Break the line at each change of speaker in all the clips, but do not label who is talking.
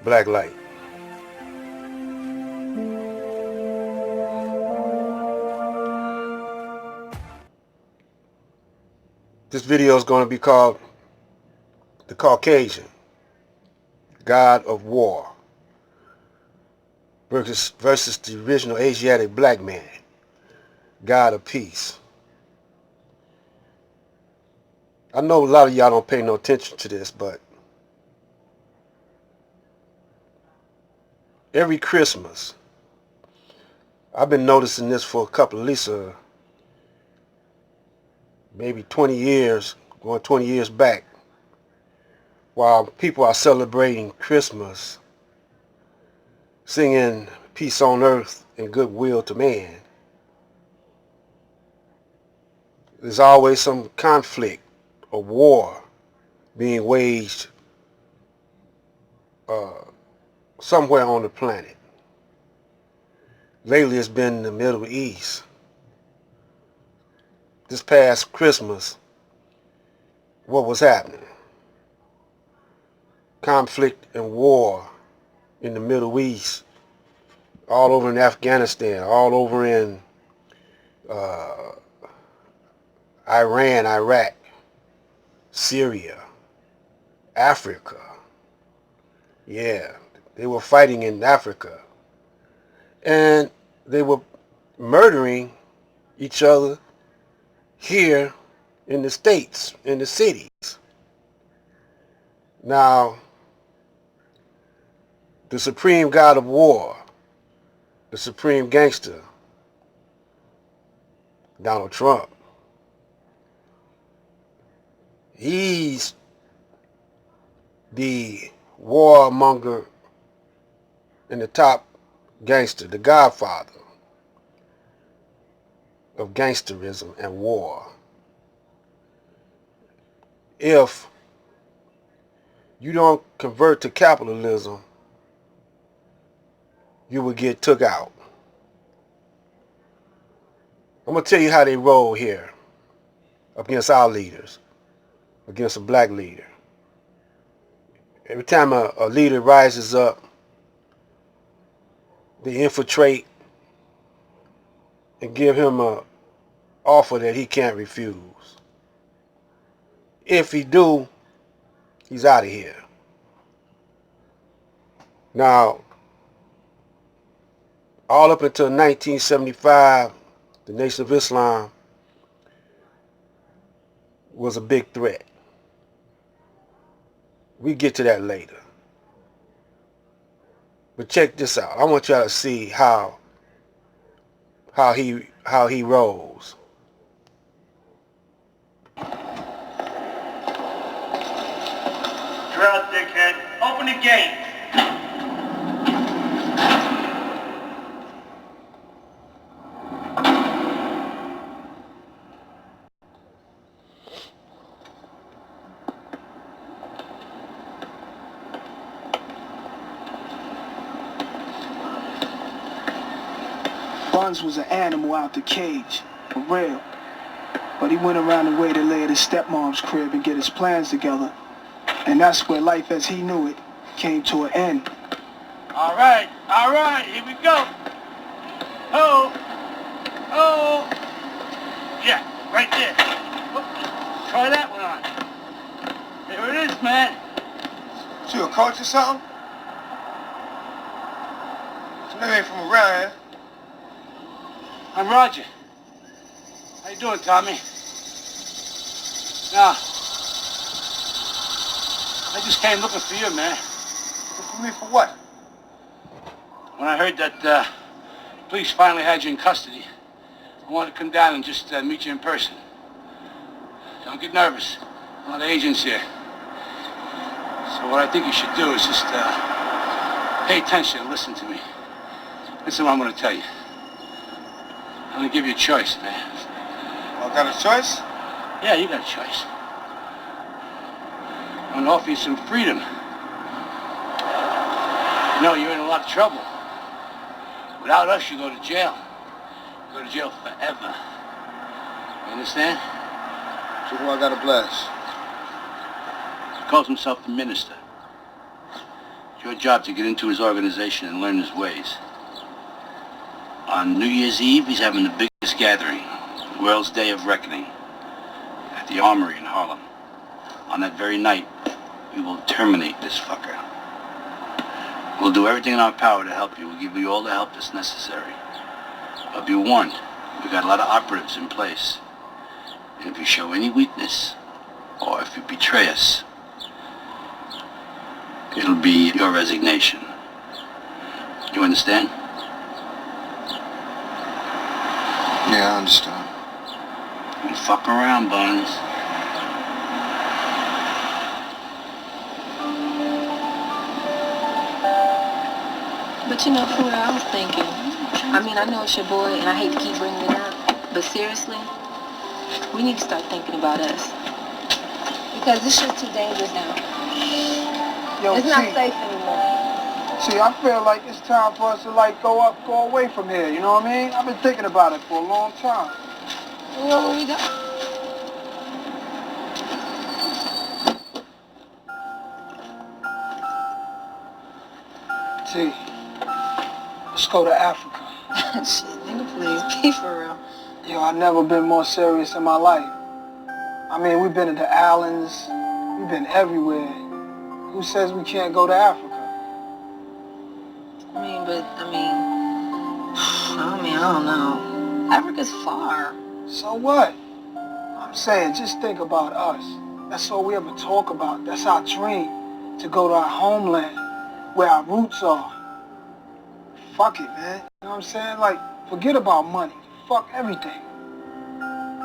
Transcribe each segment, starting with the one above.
Black light. This video is going to be called The Caucasian, God of War versus the original Asiatic Blackman, God of Peace. I know a lot of y'all don't pay no attention to this, but every Christmas, I've been noticing this for a couple, at least maybe 20 years, going 20 years back, while people are celebrating Christmas, singing peace on earth and goodwill to man, there's always some conflict or war being waged somewhere on the planet. Lately it's been in the Middle East. This past Christmas, what was happening? Conflict and war in the Middle East, all over in Afghanistan, all over in Iran, Iraq, Syria, Africa. Yeah, they were fighting in Africa. And they were murdering each other here in the States, in the cities. Now, the supreme god of war, the supreme gangster, Donald Trump, he's the warmonger and the top gangster, the godfather of gangsterism and war. If you don't convert to capitalism, you will get took out. I'm going to tell you how they roll here against our leaders, against a black leader. Every time a leader rises up, they infiltrate and give him an offer that he can't refuse. If he do, he's out of here. Now, all up until 1975, the Nation of Islam was a big threat. We get to that later. But check this out. I want y'all to see how he rolls.
You're out, dickhead. Open the gate.
Buns was an animal out the cage, for real. But he went around the way to lay at his stepmom's crib and get his plans together. And that's where life as he knew it came to an end.
All right, here we go. Oh, yeah, right there. Try that one on. There it is, man.
So you a coach or something? You know you ain't from around here.
I'm Roger. How you doing, Tommy? Nah. I just came looking for you, man.
Look for me for what?
When I heard that police finally had you in custody, I wanted to come down and just meet you in person. Don't get nervous. A lot of agents here. So what I think you should do is just pay attention and listen to me. Listen to what I'm going to tell you. I'm going to give you a choice, man.
I got a choice?
Yeah, you got a choice. I'm going to offer you some freedom. You know, you're in a lot of trouble. Without us, you go to jail. You go to jail forever. You understand?
So who I got to blast?
He calls himself the minister. Your job to get into his organization and learn his ways. On New Year's Eve, he's having the biggest gathering, the World's Day of Reckoning, at the Armory in Harlem. On that very night, we will terminate this fucker. We'll do everything in our power to help you. We'll give you all the help that's necessary. But be warned, we've got a lot of operatives in place. And if you show any weakness, or if you betray us, it'll be your resignation. You understand?
Yeah, I understand.
Don't fuck around, Buns.
But you know, for real, I was thinking, I mean, I know it's your boy, and I hate to keep bringing it up, but seriously, we need to start thinking about us. Because this shit's too dangerous now.
Yo,
It's not safe anymore.
See, I feel like it's time for us to go away from here, you know what I mean? I've been thinking about it for a long time.
Well, where we go?
See, let's go to Africa.
Shit, nigga, please, be for real.
Yo, I've never been more serious in my life. I mean, we've been to the islands, we've been everywhere. Who says we can't go to Africa?
I don't know. Africa's far.
So what? I'm saying, just think about us. That's all we ever talk about. That's our dream, to go to our homeland, where our roots are. Fuck it, man. You know what I'm saying? Like, forget about money. Fuck everything.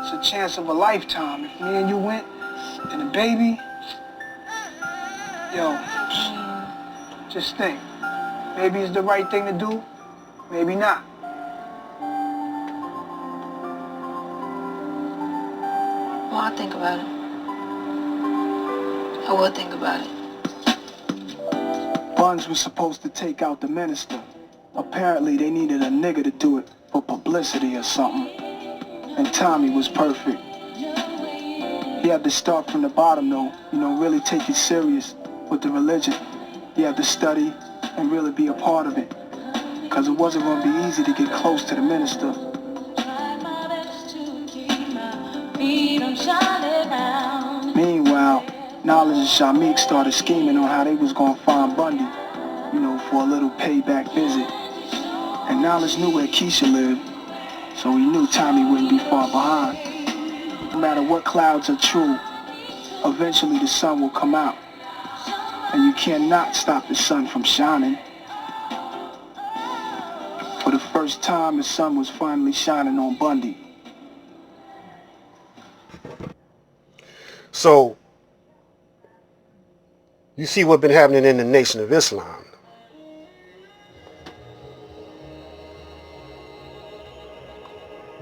It's a chance of a lifetime. If me and you went, and the baby, yo, just think. Maybe it's the right thing to do, maybe not.
Well, I'll think about it. I will think about it.
Buns was supposed to take out the minister. Apparently they needed a nigga to do it for publicity or something. And Tommy was perfect. He had to start from the bottom though, you know, really take it serious with the religion. He had to study and really be a part of it. Because it wasn't going to be easy to get close to the minister. Meanwhile, Knowledge and Shamik started scheming on how they was going to find Bundy, you know, for a little payback visit. And Knowledge knew where Keisha lived, so he knew Tommy wouldn't be far behind. No matter what clouds are true, eventually the sun will come out. And you cannot stop the sun from shining. For the first time, the sun was finally shining on Bundy.
So, you see what's been happening in the Nation of Islam.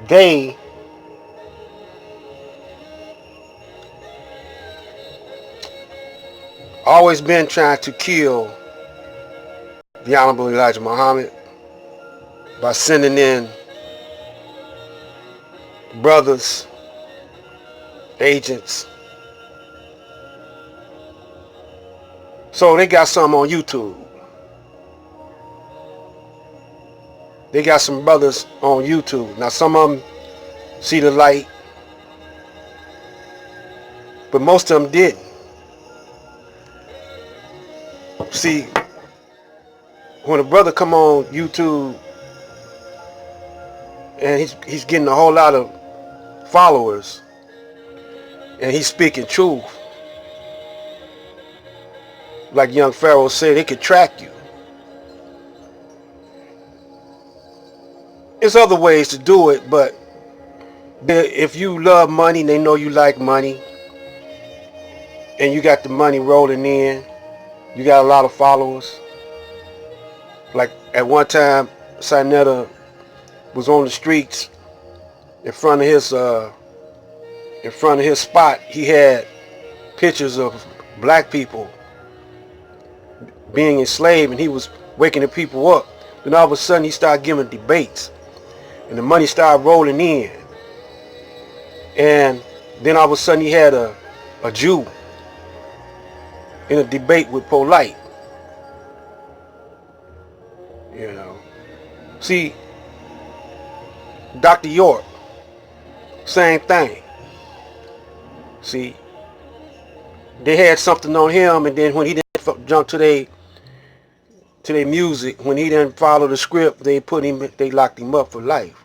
They always been trying to kill the Honorable Elijah Muhammad by sending in brothers, agents. So they got some on YouTube. They got some brothers on YouTube. Now some of them see the light, but most of them didn't. See, when a brother come on YouTube and he's getting a whole lot of followers and he's speaking truth, like young Pharaoh said, it could track you. There's other ways to do it, but if you love money, they know you like money, and you got the money rolling in, you got a lot of followers. Like at one time, Sinetta was on the streets in front of his spot. He had pictures of black people being enslaved, and he was waking the people up. Then all of a sudden, he started giving debates, and the money started rolling in. And then all of a sudden, he had a Jew in a debate with Polite. You know. See, Dr. York, same thing. See, they had something on him, and then when he didn't jump to their music, when he didn't follow the script, they locked him up for life.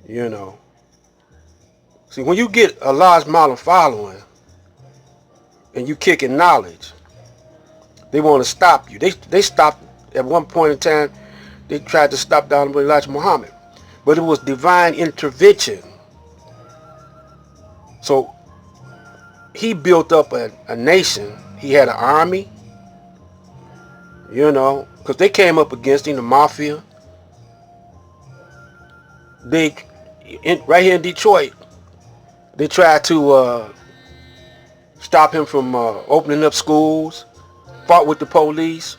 You know. See, when you get a large amount of following and you kicking knowledge, they want to stop you. They stopped at one point in time. They tried to stop the Honorable Elijah Muhammad, but it was divine intervention. So he built up a nation. He had an army, you know, because they came up against him, the mafia. Right here in Detroit, they tried to stop him from opening up schools, fought with the police,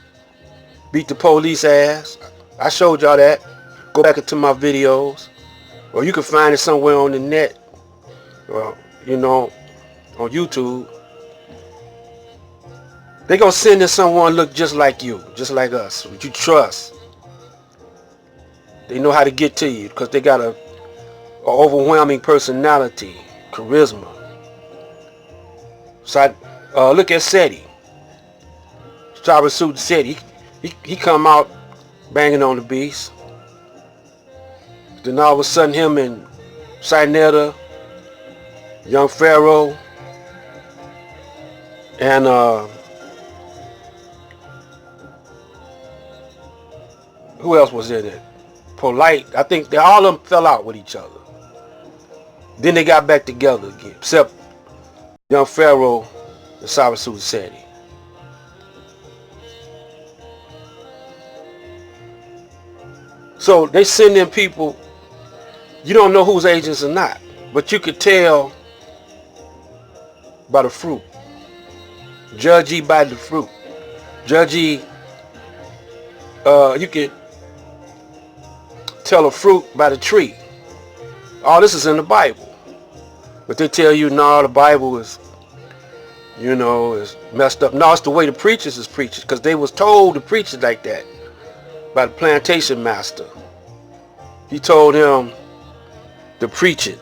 beat the police ass. I showed y'all that. Go back into my videos, or you can find it somewhere on the net, or, you know, on YouTube. They gonna send in someone look just like you, just like us, that you trust. They know how to get to you because they got a overwhelming personality, charisma. So look at Seti. Sarasud Seti. He come out banging on the beast. Then all of a sudden him and Sinetta, Young Pharaoh, and who else was in it? Polite. I think all of them fell out with each other. Then they got back together again, except Young Pharaoh and Sarasud Seti. So they send in people, you don't know who's agents or not, but you could tell by the fruit. Judge ye by the fruit. Judge ye, you could tell a fruit by the tree. All this is in the Bible. But they tell you, no, the Bible is, you know, is messed up. No, it's the way the preachers is preaching, because they was told to preach it like that by the plantation master. He told him to preach it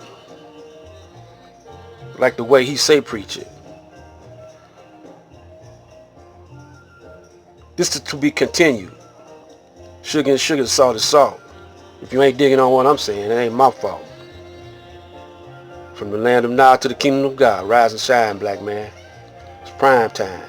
like the way he say preach it. This is to be continued. Sugar and sugar, salt is salt. If you ain't digging on what I'm saying, it ain't my fault. From the land of Nile to the kingdom of God, rise and shine, black man. It's prime time.